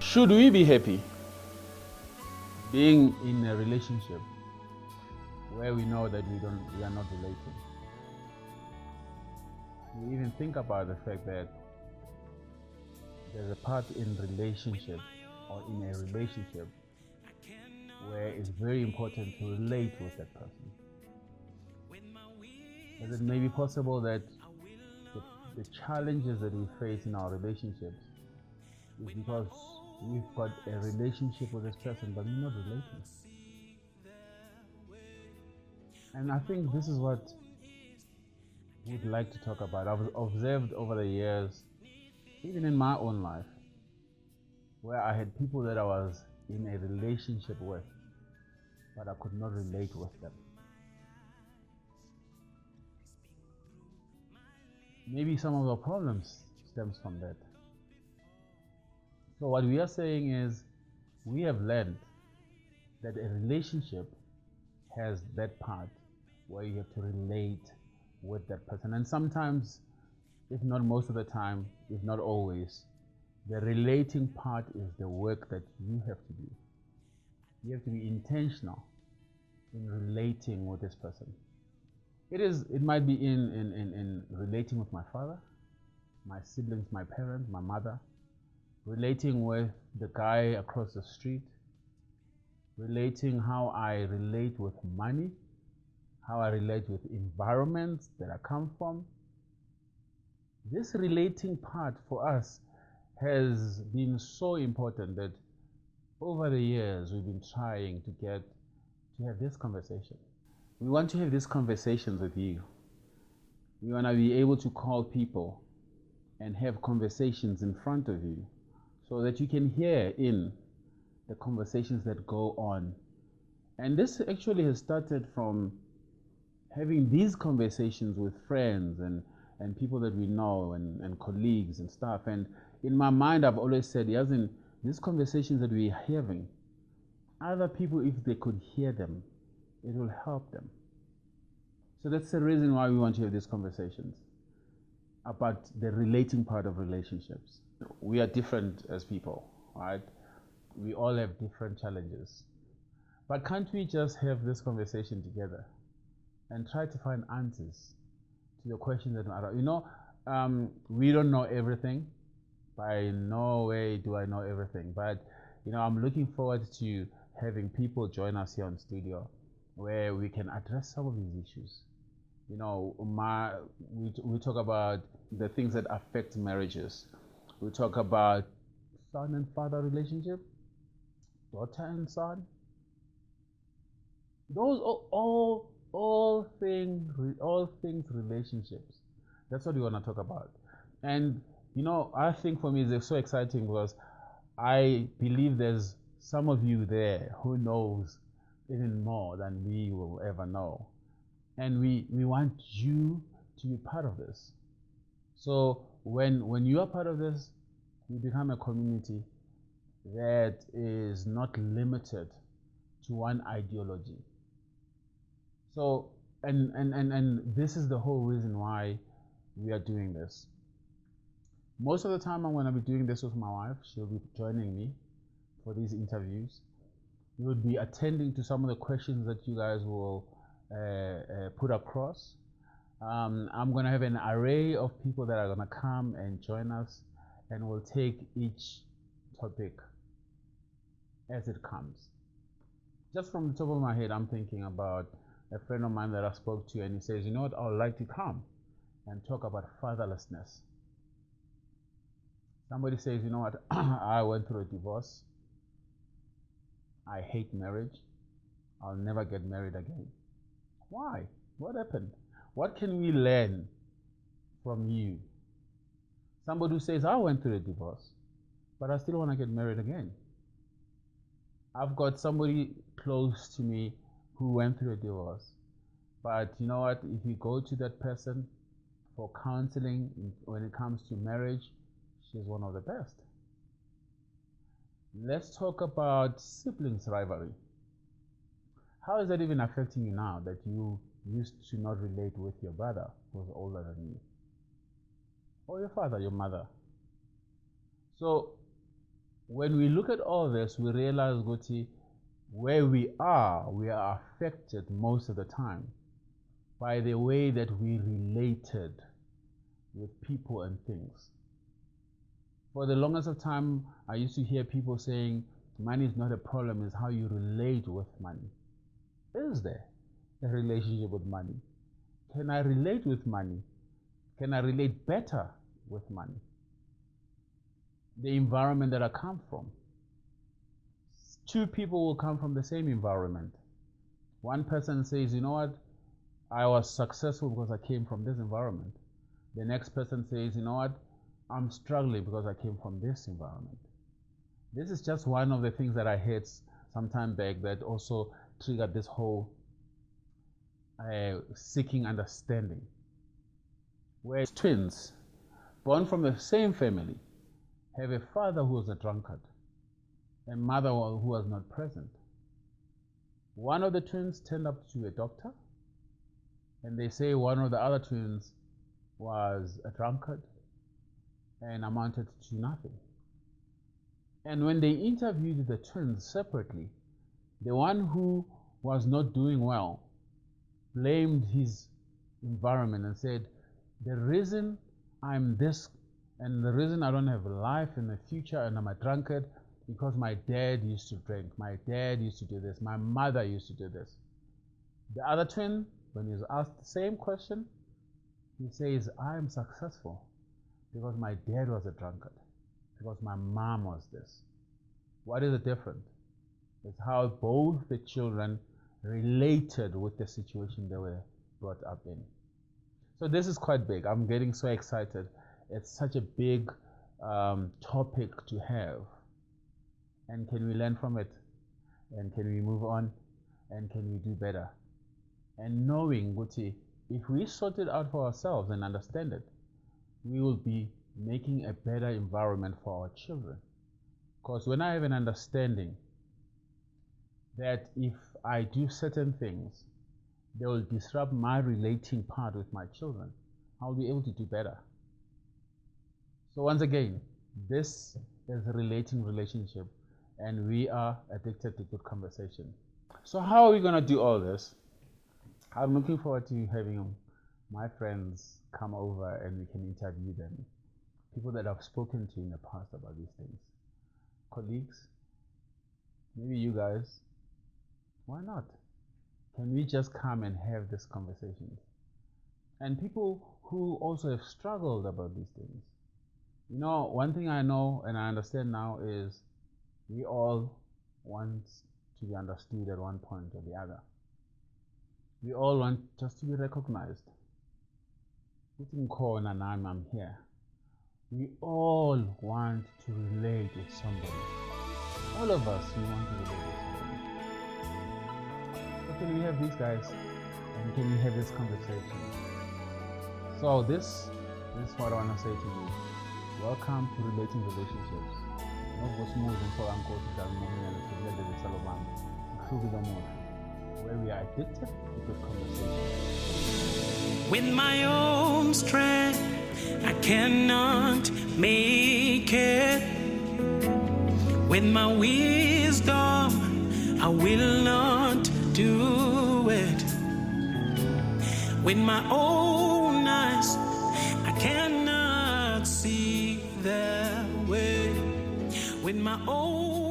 Should we be happy being in a relationship where we know that we are not related? We even think about the fact that there's a part in relationship or in a relationship where it's very important to relate with that person. Is it may be possible that the challenges that we face in our relationships is because we've got a relationship with this person, but we're not related. And I think this is what we'd like to talk about. I've observed over the years, even in my own life, where I had people that I was in a relationship with, but I could not relate with them. Maybe some of the problems stems from that. So what we are saying is, we have learned that a relationship has that part where you have to relate with that person. And sometimes, if not most of the time, if not always, the relating part is the work that you have to do. You have to be intentional in relating with this person. It might be in relating with my father, my siblings, my parents, my mother, relating with the guy across the street, relating how I relate with money, how I relate with environments that I come from. This relating part for us has been so important that over the years we've been trying to have this conversation. We want to have these conversations with you. We want to be able to call people and have conversations in front of you so that you can hear in the conversations that go on. And this actually has started from having these conversations with friends and people that we know and colleagues and stuff. And in my mind, I've always said, Yazin, these conversations that we're having, other people, if they could hear them, it will help them. So that's the reason why we want to have these conversations about the relating part of relationships. We are different as people, right? We all have different challenges. But can't we just have this conversation together and try to find answers to the questions that matter? We don't know everything. By no way do I know everything. But, I'm looking forward to having people join us here on studio where we can address some of these issues. We talk about the things that affect marriages. We talk about son and father relationship, daughter and son. Those are all things relationships. That's what we want to talk about. And I think for me it's so exciting because I believe there's some of you there who knows even more than we will ever know. And we want you to be part of this. So when you are part of this, you become a community that is not limited to one ideology. So and this is the whole reason why we are doing this. Most of the time I'm going to be doing this with my wife. She'll be joining me for these interviews. We will be attending to some of the questions that you guys will put across. I'm going to have an array of people that are going to come and join us, and we'll take each topic as it comes. Just from the top of my head, I'm thinking about a friend of mine that I spoke to, and he says, you know what, I would like to come and talk about fatherlessness. Somebody says, you know what, I went through a divorce. I hate marriage. I'll never get married again. Why? What happened? What can we learn from you? Somebody who says, I went through a divorce, but I still want to get married again. I've got somebody close to me who went through a divorce, but you know what? If you go to that person for counseling when it comes to marriage, she's one of the best. Let's talk about siblings rivalry. How is that even affecting you now that you used to not relate with your brother who's older than you? Or your father, your mother? So when we look at all this, we realize, Guti, where we are affected most of the time by the way that we related with people and things. For the longest of time, I used to hear people saying, money is not a problem, it's how you relate with money. Is there a relationship with money? Can I relate with money? Can I relate better with money? The environment that I come from. Two people will come from the same environment. One person says, you know what, I was successful because I came from this environment. The next person says, you know what, I'm struggling because I came from this environment. This is just one of the things that I heard some time back that also triggered this whole seeking understanding. Where twins, born from the same family, have a father who was a drunkard, a mother who was not present. One of the twins turned up to a doctor, and they say one of the other twins was a drunkard and amounted to nothing. And when they interviewed the twins separately, the one who was not doing well blamed his environment and said, the reason I'm this and the reason I don't have a life in the future and I'm a drunkard because my dad used to drink, my dad used to do this, my mother used to do this. The other twin, when he was asked the same question, he says, I am successful because my dad was a drunkard, because my mom was this. What is the difference? It's how both the children related with the situation they were brought up in. So this is quite big. I'm getting so excited. It's such a big topic to have. And can we learn from it? And can we move on? And can we do better? And knowing, Guti, if we sort it out for ourselves and understand it, we will be making a better environment for our children. Because when I have an understanding that if I do certain things, they will disrupt my relating part with my children, I'll be able to do better. So once again, this is a relating relationship, and we are addicted to good conversation. So how are we going to do all this? I'm looking forward to having my friends come over and we can interview them. People that I've spoken to in the past about these things. Colleagues, maybe you guys, why not? Can we just come and have this conversation? And people who also have struggled about these things. You know, one thing I know and I understand now is we all want to be understood at one point or the other. We all want just to be recognized. I'm here. We all want to relate with somebody. All of us, we want to relate with somebody. So can we have these guys and can we have this conversation? So this is what I want to say to you. Welcome to Relating Relationships. Where we are addicted to good conversation. With my own strength, I cannot make it. With my wisdom, I will not do it. With my own eyes, I cannot see the way. With my own